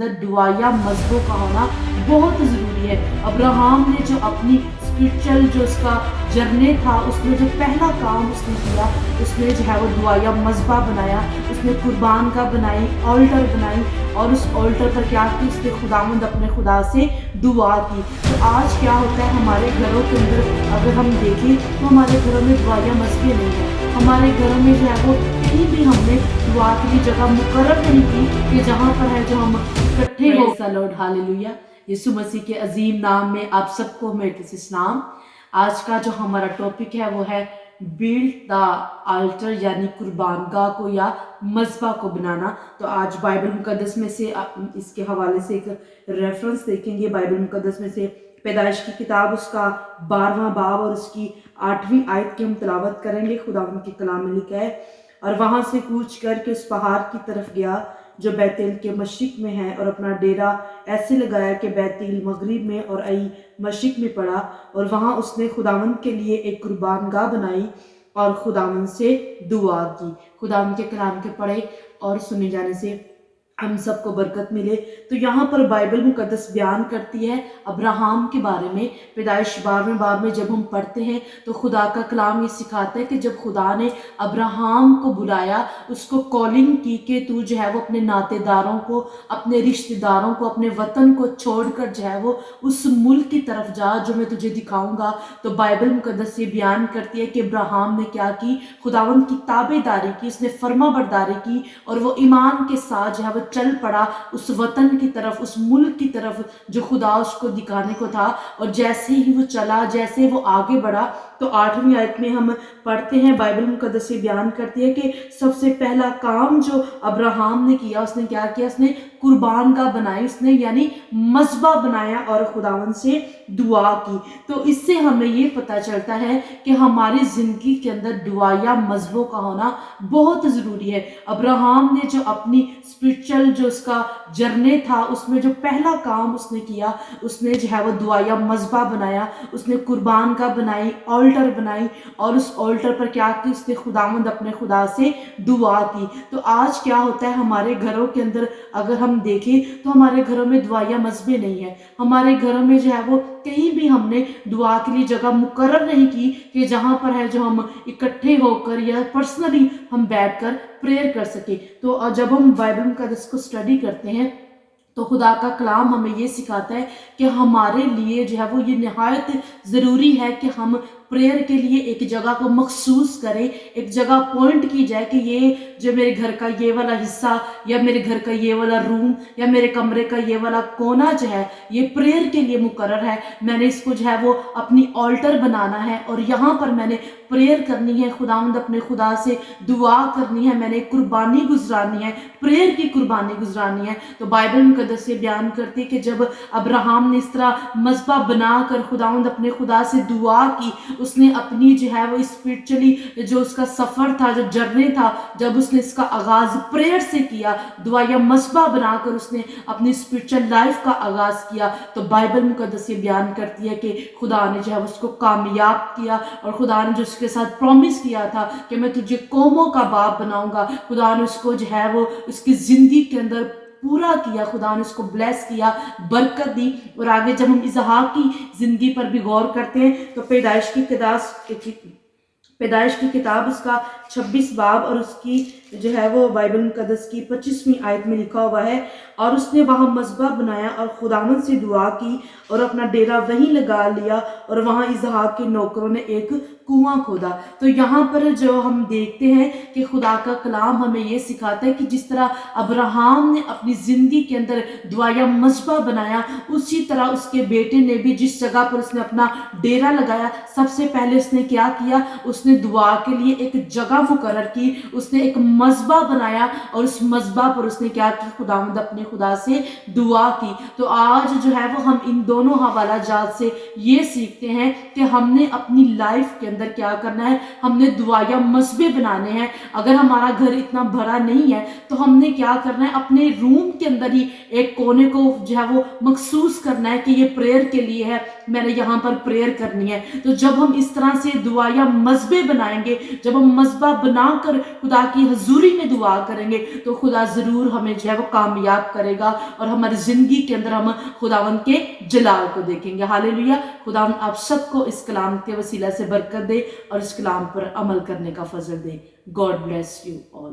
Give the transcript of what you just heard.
दुआ या मज़हबों का होना बहुत ज़रूरी है। अब्राहम ने जो अपनी स्पिरिचुअल जो उसका जर्नी था, उसमें जो पहला काम उसने किया, उसने जो है वो दुआ या मज़बा बनाया, उसने कुर्बान का बनाई, ऑल्टर बनाई, और उस ऑल्टर पर क्या की, उसने खुदावंद अपने खुदा से दुआ की। तो आज क्या होता है हमारे घरों के अंदर, अगर हम देखें तो हमारे घरों में दुआ या मज़बे नहीं है। हमारे घरों में जो है वो कहीं भी हमने दुआ के लिए जगह मुकर्रर नहीं की कि जहाँ पर है जो हम इकट्ठे हो। Lord hallelujah. यीशु मसीह के अजीम नाम में आप सबको मेरे सलाम। आज का जो हमारा टॉपिक है वो है बिल्ड द आल्टर, यानी कुर्बानगाह को या मज़बा को बनाना। तो आज बाइबल मुकद्दस में से इसके हवाले से एक रेफरेंस देखेंगे। बाइबल मुकद्दस में से पैदाइश की किताब उसका 12वां बाब और उसकी 8वीं आयत की हम तिलावत करेंगे। खुदावंद के कलाम में लिखा है, और वहां से कूच करके उस पहाड़ की तरफ गया जो बैतूल के मशरिक में है, और अपना डेरा ऐसे लगाया कि बैतूल मगरिब में और आई मशरिक में पड़ा, और वहां उसने खुदावंद के लिए एक कुर्बानगाह बनाई और खुदावंद से दुआ की। खुदावंद के कलाम के पढ़े और सुने जाने से हम सबको बरकत मिले। तो यहाँ पर बाइबल मुकद्दस बयान करती है अब्राहम के बारे में। पैदाइश 12वें बाब में जब हम पढ़ते हैं तो खुदा का कलाम ये सिखाता है कि जब खुदा ने अब्राहम को बुलाया, उसको कॉलिंग की कि तू जो है वो अपने नातेदारों को, अपने रिश्तेदारों को, अपने वतन को छोड़कर जो है वो उस मुल्क की तरफ जा जो मैं तुझे दिखाऊंगा। तो बाइबल मुकद्दस ये बयान करती है कि अब्राहम ने क्या की, खुदावंद की ताबेदारी की, उसने फर्मा बरदारी की, और वो ईमान के साथ जो है वो चल पड़ा उस वतन की तरफ, उस मुल्क की तरफ जो खुदा उसको दिखाने को था। और जैसे ही वो चला, जैसे वो आगे बढ़ा, तो 8वीं आयत में हम पढ़ते हैं, बाइबल मुकद्दस से बयान करती है कि सबसे पहला काम जो अब्राहम ने किया, उसने क्या किया, उसने कुर्बानगाह बनाई, उसने यानी मज़बा बनाया और खुदावंद से दुआ की। तो इससे हमें ये पता चलता है कि हमारी जिंदगी के अंदर दुआ या मज़बों का होना बहुत ज़रूरी है। अब्राहम ने जो अपनी स्पिरिचुअल जो उसका जर्नी था, उसमें जो पहला काम उसने किया, उसने जो है वो दुआ या मज़बा बनाया, उसने कुर्बानगाह बनाई, ऑल्टर बनाई, और उस ऑल्टर पर क्या की, उसने खुदावंद अपने खुदा से दुआ की। तो आज क्या होता है हमारे घरों के अंदर, अगर हम देखें तो हमारे घरों में दुआ या मज़बे नहीं है। हमारे घरों में जो है वो कहीं भी हमने दुआ के लिए जगह मुकर्रर नहीं की कि जहाँ पर है जो हम इकट्ठे होकर या पर्सनली हम बैठकर प्रेयर कर सके। तो जब हम बाइबल मुकद्दस को स्टडी करते हैं तो खुदा का कलाम हमें ये सिखाता है कि हमारे लिए जो है वो ये निहायत ज़रूरी है कि हम प्रेयर के लिए एक जगह को मखसूस करें, एक जगह पॉइंट की जाए कि ये जो मेरे घर का ये वाला हिस्सा, या मेरे घर का ये वाला रूम, या मेरे कमरे का ये वाला कोना जो है ये प्रेयर के लिए मुकर्रर है। मैंने इसको जो है वो अपनी ऑल्टर बनाना है, और यहाँ पर मैंने प्रेयर करनी है, खुदावंद अपने खुदा से दुआ करनी है, मैंने कुर्बानी गुजरानी है, प्रेयर की कुर्बानी गुजरानी है। तो बाइबल मुकद्दस से बयान करती है कि जब अब्राहम ने इस तरह मज़बा बनाकर खुदावंद अपने खुदा से दुआ की, उसने अपनी जो है वो स्पिरिचुअली जो उसका सफ़र था, जो जर्नी था, जब उसने इसका आगाज़ प्रेयर से किया, दुआ या मज़बा बनाकर उसने अपनी स्पिरिचुअल लाइफ का आगाज़ किया, तो बाइबल मुकद्दस ये बयान करती है कि खुदा ने जो है उसको कामयाब किया, और खुदा ने जो उसके साथ प्रॉमिस किया था कि मैं तुझे कौमों का बाप बनाऊंगा, खुदा ने उसको जो है वो उसकी ज़िंदगी के अंदर पूरा किया। खुदा ने उसको ब्लेस किया, बरकत दी। और आगे जब हम इसहाक की जिंदगी पर भी गौर करते हैं तो पैदाइश की किताब उसका 26 बाब और उसकी जो है वो बाइबल मुकद्दस की 25वीं आयत में लिखा हुआ है, और उसने वहाँ मज़बा बनाया और खुदावंद से दुआ की और अपना डेरा वहीं लगा लिया, और वहाँ इसहाक के नौकरों ने एक कुआं खोदा। तो यहाँ पर जो हम देखते हैं कि खुदा का कलाम हमें ये सिखाता है कि जिस तरह अब्राहम ने अपनी ज़िंदगी के अंदर दुआ या मज़बा बनाया, उसी तरह उसके बेटे ने भी जिस जगह पर उसने अपना डेरा लगाया, सबसे पहले उसने क्या किया, उसने दुआ के लिए एक जगह मुकर्रर की, उसने एक मज़बा बनाया, और उस मज़बा पर उसने क्या किया, खुदावंद अपने खुदा से दुआ की। तो आज जो है वो हम इन दोनों हवाला जात से ये सीखते हैं कि हमने अपनी लाइफ के अंदर क्या करना है, हमने दुआ या मज़बे बनाने हैं। अगर हमारा घर इतना बड़ा नहीं है तो हमने क्या करना है, अपने रूम के अंदर ही एक कोने को जो है वो मखसूस करना है कि ये प्रेयर के लिए है, मैंने यहाँ पर प्रेयर करनी है। तो जब हम इस तरह से दुआ या मज़बे बनाएंगे, जब हम मज़बा مذبح بنا کر خدا کی حضوری میں دعا کریں گے تو خدا ضرور ہمیں جو ہے وہ کامیاب کرے گا، اور ہماری زندگی کے اندر ہم خداوند کے جلال کو دیکھیں گے۔ ہاللیلویہ۔ خداوند آپ سب کو اس کلام کے وسیلہ سے برکت دے اور اس کلام پر عمل کرنے کا فضل دے۔ God bless you all.